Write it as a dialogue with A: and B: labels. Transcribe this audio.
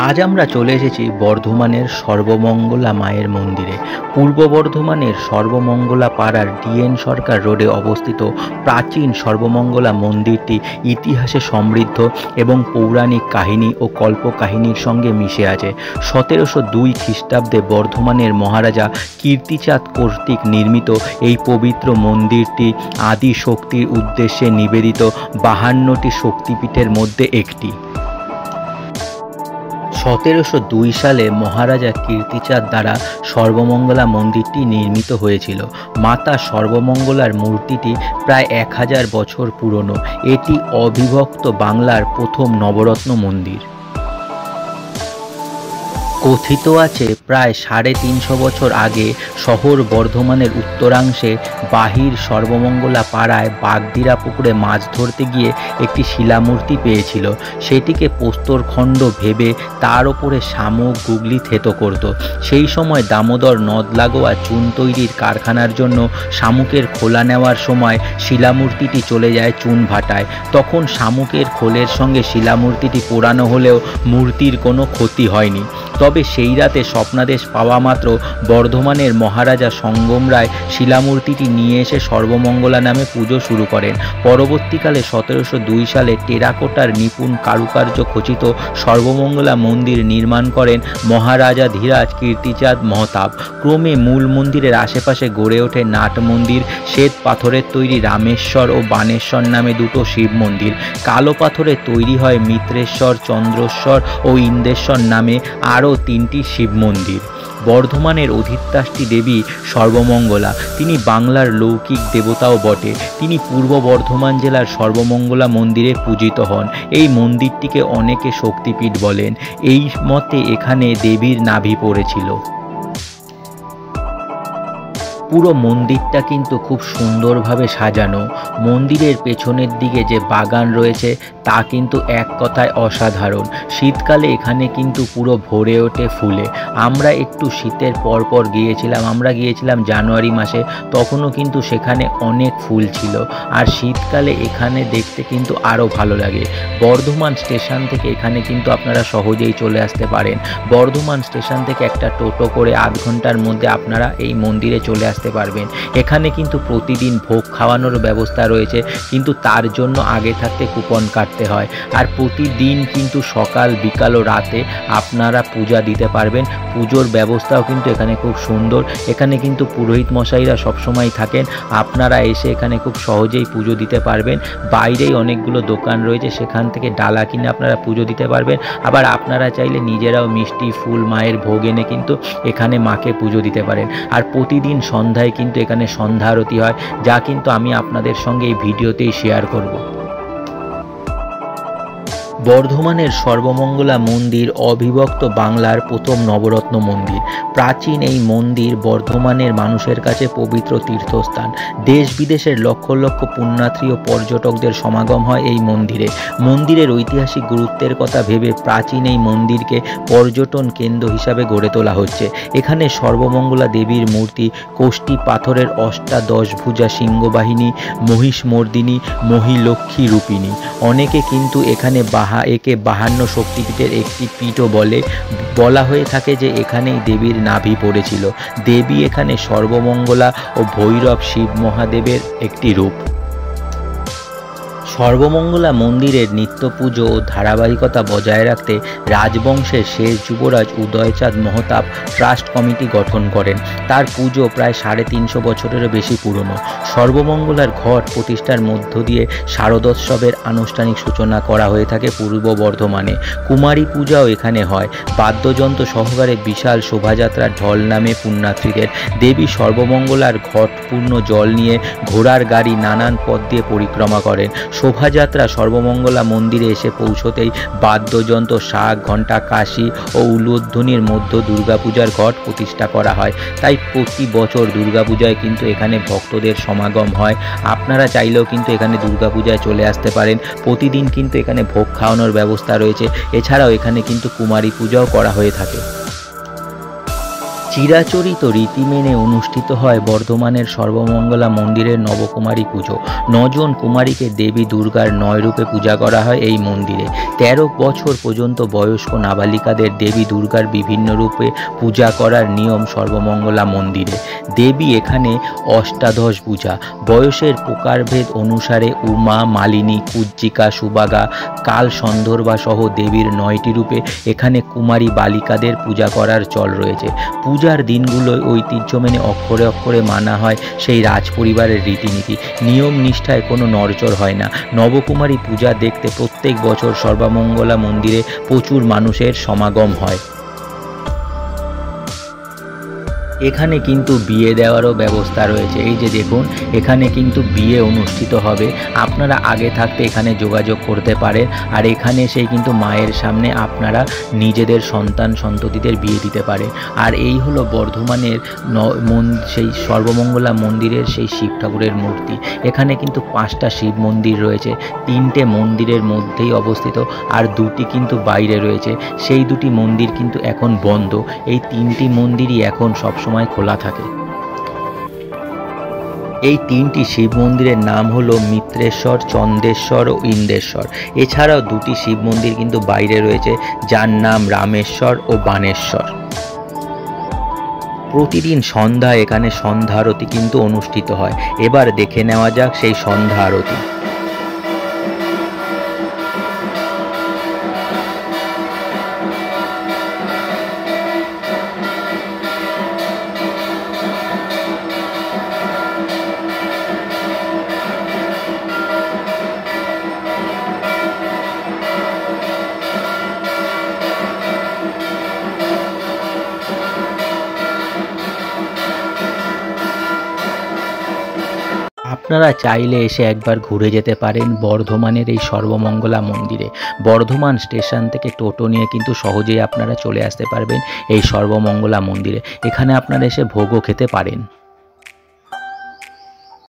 A: আজ আমরা চলে এসেছি বর্ধমানের সর্বমঙ্গলা মায়ের মন্দিরে। পূর্ব বর্ধমানের সর্বমঙ্গলা পাড়ার ডিএন সরকার রোডে অবস্থিত প্রাচীন সর্বমঙ্গলা মন্দিরটি ইতিহাসে সমৃদ্ধ এবং পৌরাণিক কাহিনী ও কল্পকাহিনীর সঙ্গে মিশে আছে। 1702 খ্রিস্টাব্দে বর্ধমানের মহারাজা কীর্তিচাঁদ কর্তৃক নির্মিত এই পবিত্র মন্দিরটি আদি শক্তির উদ্দেশ্যে নিবেদিত 52টি শক্তিপীঠের মধ্যে একটি। 1702 সালে মহারাজা কীর্তিচাঁদ দ্বারা সর্বমঙ্গলা মন্দিরটি নির্মিত হয়েছিল। মাতা সর্বমঙ্গলার মূর্তিটি প্রায় 1000 বছর পুরনো। এটি অবিভক্ত বাংলার প্রথম নবরত্ন মন্দির। কথিত আছে প্রায় 350 বছর আগে শহর বর্ধমানের উত্তরাংশে বাহির সর্বমঙ্গলা পাড়ায় বাগদিরা পুকুরে মাছ ধরতে গিয়ে একটি শিলামূর্তি পেয়েছিল। সেটিকে প্রস্তরখণ্ড ভেবে তার ওপরে শামুক গুগলি থেতো করত। সেই সময় দামোদর নদ লাগোয়া চুন তৈরির কারখানার জন্য শামুকের খোলা নেওয়ার সময় শিলামূর্তিটি চলে যায় চুন ভাটায়। তখন শামুকের খোলের সঙ্গে শিলামূর্তিটি পোড়ানো হলেও মূর্তির কোনো ক্ষতি হয়নি। তবে সেই রাতে স্বপ্নাদেশ পাওয়া মাত্র বর্ধমানের মহারাজা সঙ্গম রায় শিলামূর্তিটি নিয়ে এসে সর্বমঙ্গলা নামে পুজো শুরু করেন। পরবর্তীকালে 1702 সালে টেরাকোটার নিপুণ কারুকার্য খচিত সর্বমঙ্গলা মন্দির নির্মাণ করেন মহারাজা ধীরাজ কীর্তিচাঁদ মহতাব। ক্রমে মূল মন্দিরের আশেপাশে গড়ে ওঠে নাট মন্দির, শ্বেত পাথরের তৈরি রামেশ্বর ও বানেশ্বর নামে দুটো শিব মন্দির। কালো পাথরে তৈরি হয় মিত্রেশ্বর, চন্দ্রেশ্বর ও ইন্দ্রেশ্বর নামে আরও 3টি শিব মন্দির। বর্ধমানের অধিষ্ঠাত্রী দেবী সর্বমঙ্গলা, তিনি বাংলার লৌকিক দেবতাও বটে। তিনি পূর্ব বর্ধমান জেলার সর্বমঙ্গলা মন্দিরে পূজিত হন। এই মন্দিরটিকে অনেকে শক্তিপীঠ বলেন। এই মতে এখানে দেবীর নাভি পড়েছিল। পুরো মন্দিরটা কিন্তু খুব সুন্দরভাবে সাজানো। মন্দিরের পেছনের দিকে যে বাগান রয়েছে তা কিন্তু এক কথায় অসাধারণ। শীতকালে এখানে কিন্তু পুরো ভরে ওঠে ফুলে। আমরা একটু শীতের পরপর গিয়েছিলাম, আমরা গিয়েছিলাম জানুয়ারি মাসে, তখনও কিন্তু সেখানে অনেক ফুল ছিল। আর শীতকালে এখানে দেখতে কিন্তু আরও ভালো লাগে। বর্ধমান স্টেশন থেকে এখানে কিন্তু আপনারা সহজেই চলে আসতে পারেন। বর্ধমান স্টেশন থেকে একটা টোটো করে আধ ঘন্টার মধ্যে আপনারা এই মন্দিরে চলে আসতে পারবেন। এখানে কিন্তু প্রতিদিন ভোগ খাওয়ানোর ব্যবস্থা রয়েছে, কিন্তু তার জন্য আগে থাকতে কুপন কাটতে হয়। আর প্রতিদিন কিন্তু সকাল বিকাল ও রাতে আপনারা পূজা দিতে পারবেন। পুজোর ব্যবস্থাও কিন্তু এখানে খুব সুন্দর। এখানে কিন্তু পুরোহিত মশাইরা সবসময় থাকেন। আপনারা এসে এখানে খুব সহজেই পুজো দিতে পারবেন। বাইরেই অনেকগুলো দোকান রয়েছে, সেখান থেকে ডালা কিনে আপনারা পুজো দিতে পারবেন। আবার আপনারা চাইলে নিজেরাও মিষ্টি ফুল মায়ের ভোগ এনে কিন্তু এখানে মাকে পুজো দিতে পারেন। আর প্রতিদিন সন্ধ্যায় কিন্তু এখানে সন্ধ্যা আরতি হয়, যা কিন্তু আমি আপনাদের সঙ্গে এই ভিডিওতেই শেয়ার করব। বর্ধমানের সর্বমঙ্গলা মন্দির অবিভক্ত বাংলার প্রথম নবরত্ন মন্দির। প্রাচীন এই মন্দির বর্ধমানের মানুষের কাছে পবিত্র তীর্থস্থান। দেশ বিদেশের লক্ষ লক্ষ পুণ্যার্থী ও পর্যটকদের সমাগম হয় এই মন্দিরে। মন্দিরের ঐতিহাসিক গুরুত্বের কথা ভেবে প্রাচীন এই মন্দিরকে পর্যটন কেন্দ্র হিসাবে গড়ে তোলা হচ্ছে। এখানে সর্বমঙ্গলা দেবীর মূর্তি, কোষ্ঠী পাথরের অষ্টাদশভুজা সিংহবাহিনী, মহিষমর্দিনী, মহিলক্ষ্মী রূপিণী। অনেকে কিন্তু এখানে একে 52 শক্তিপীঠের একটি পীঠও বলা হয়ে থাকে যে এখানেই দেবীর নাভি পড়েছিল। দেবী এখানে সর্বমঙ্গলা ও ভৈরব শিব মহাদেবের একটি রূপ। সর্বমঙ্গলা মন্দিরের নিত্য পুজো ও ধারাবাহিকতা বজায় রাখতে রাজবংশের শেষ যুবরাজ উদয়চাঁদ মহতাব ট্রাস্ট কমিটি গঠন করেন। তার পুজো প্রায় 350 বছরেরও বেশি পুরনো। সর্বমঙ্গলার ঘট প্রতিষ্ঠার মধ্য দিয়ে শারদোৎসবের আনুষ্ঠানিক সূচনা করা হয়ে থাকে পূর্ব বর্ধমানে। কুমারী পূজাও এখানে হয়। বাদ্যযন্ত্র সহকারে বিশাল শোভাযাত্রা ঢল নামে পুণ্যার্থীদের। দেবী সর্বমঙ্গলার ঘটপূর্ণ জল নিয়ে ঘোড়ার গাড়ি নানান পথ দিয়ে পরিক্রমা করেন। শোভাযাত্রা সর্বমঙ্গলা মন্দিরে এসে পৌঁছতেই বাদ্যযন্ত্র, শাঁখ, ঘণ্টা, কাশি ও উলুধ্বনির মধ্যে দুর্গাপূজার ঘট প্রতিষ্ঠা করা হয়। তাই প্রতি বছর দুর্গাপূজায় কিন্তু এখানে ভক্তদের সমাগম হয়। আপনারা চাইলেও কিন্তু এখানে দুর্গাপূজায় চলে আসতে পারেন। প্রতিদিন কিন্তু এখানে ভোগ খাওয়ানোর ব্যবস্থা রয়েছে। এছাড়াও এখানে কিন্তু কুমারী পূজাও করা হয়ে থাকে। চিরাচরিত রীতি মেনে অনুষ্ঠিত হয় বর্ধমানের সর্বমঙ্গলা মন্দিরের নবকুমারী পুজো। 9 জন কুমারীকে দেবী দুর্গার 9 রূপে পূজা করা হয় এই মন্দিরে। 13 বছর পর্যন্ত বয়স্ক নাবালিকাদের দেবী দুর্গার বিভিন্ন রূপে পূজা করার নিয়ম সর্বমঙ্গলা মন্দিরে। দেবী এখানে অষ্টাদশ পূজা, বয়সের প্রকারভেদ অনুসারে উমা, মালিনী, কুজ্জিকা, সুবাগা, কাল সন্ধর্বা সহ দেবীর 9টি রূপে এখানে কুমারী বালিকাদের পূজা করার চল রয়েছে। পূজার দিনগুলোয় ঐতিহ্য মেনে অক্ষরে অক্ষরে মানা হয় সেই রাজপরিবারের রীতিনীতি। নিয়ম নিষ্ঠায় কোনো নড়চড় হয় না। নবকুমারী পূজা দেখতে প্রত্যেক বছর সর্বমঙ্গলা মন্দিরে প্রচুর মানুষের সমাগম হয়। এখানে কিন্তু বিয়ে দেওয়ারও ব্যবস্থা রয়েছে। এই যে দেখুন, এখানে কিন্তু বিয়ে অনুষ্ঠিত হবে। আপনারা আগে থাকতে এখানে যোগাযোগ করতে পারেন, আর এখানে এসে কিন্তু মায়ের সামনে আপনারা নিজেদের সন্তান সন্ততিদের বিয়ে দিতে পারেন। আর এই হলো বর্ধমানের সেই সর্বমঙ্গলা মন্দিরের সেই শিব ঠাকুরের মূর্তি। এখানে কিন্তু 5টা শিব মন্দির রয়েছে। 3টে মন্দিরের মধ্যেই অবস্থিত, আর 2টি কিন্তু বাইরে রয়েছে। সেই 2টি মন্দির কিন্তু এখন বন্ধ। এই 3টি মন্দিরই এখন সবসময় খোলা থাকে। এই 3টি শিব মন্দিরের নাম হলো মিত্রেশ্বর, চন্দেশ্বর ও ইন্দেশ্বর। এছাড়াও 2টি শিব মন্দির কিন্তু বাইরে রয়েছে, যার নাম রামেশ্বর ও বানেশ্বর। প্রতিদিন সন্ধ্যায় এখানে সন্ধ্যা আরতি কিন্তু অনুষ্ঠিত হয়। এবার দেখে নেওয়া যাক সেই সন্ধ্যা আরতি। আপনারা চাইলে এসে একবার ঘুরে যেতে পারেন বর্ধমানের এই সর্বমঙ্গলা মন্দিরে। বর্ধমান স্টেশন থেকে টোটো নিয়ে কিন্তু সহজেই আপনারা চলে আসতে পারবেন এই সর্বমঙ্গলা মন্দিরে। এখানে আপনারা এসে ভোগও খেতে পারেন।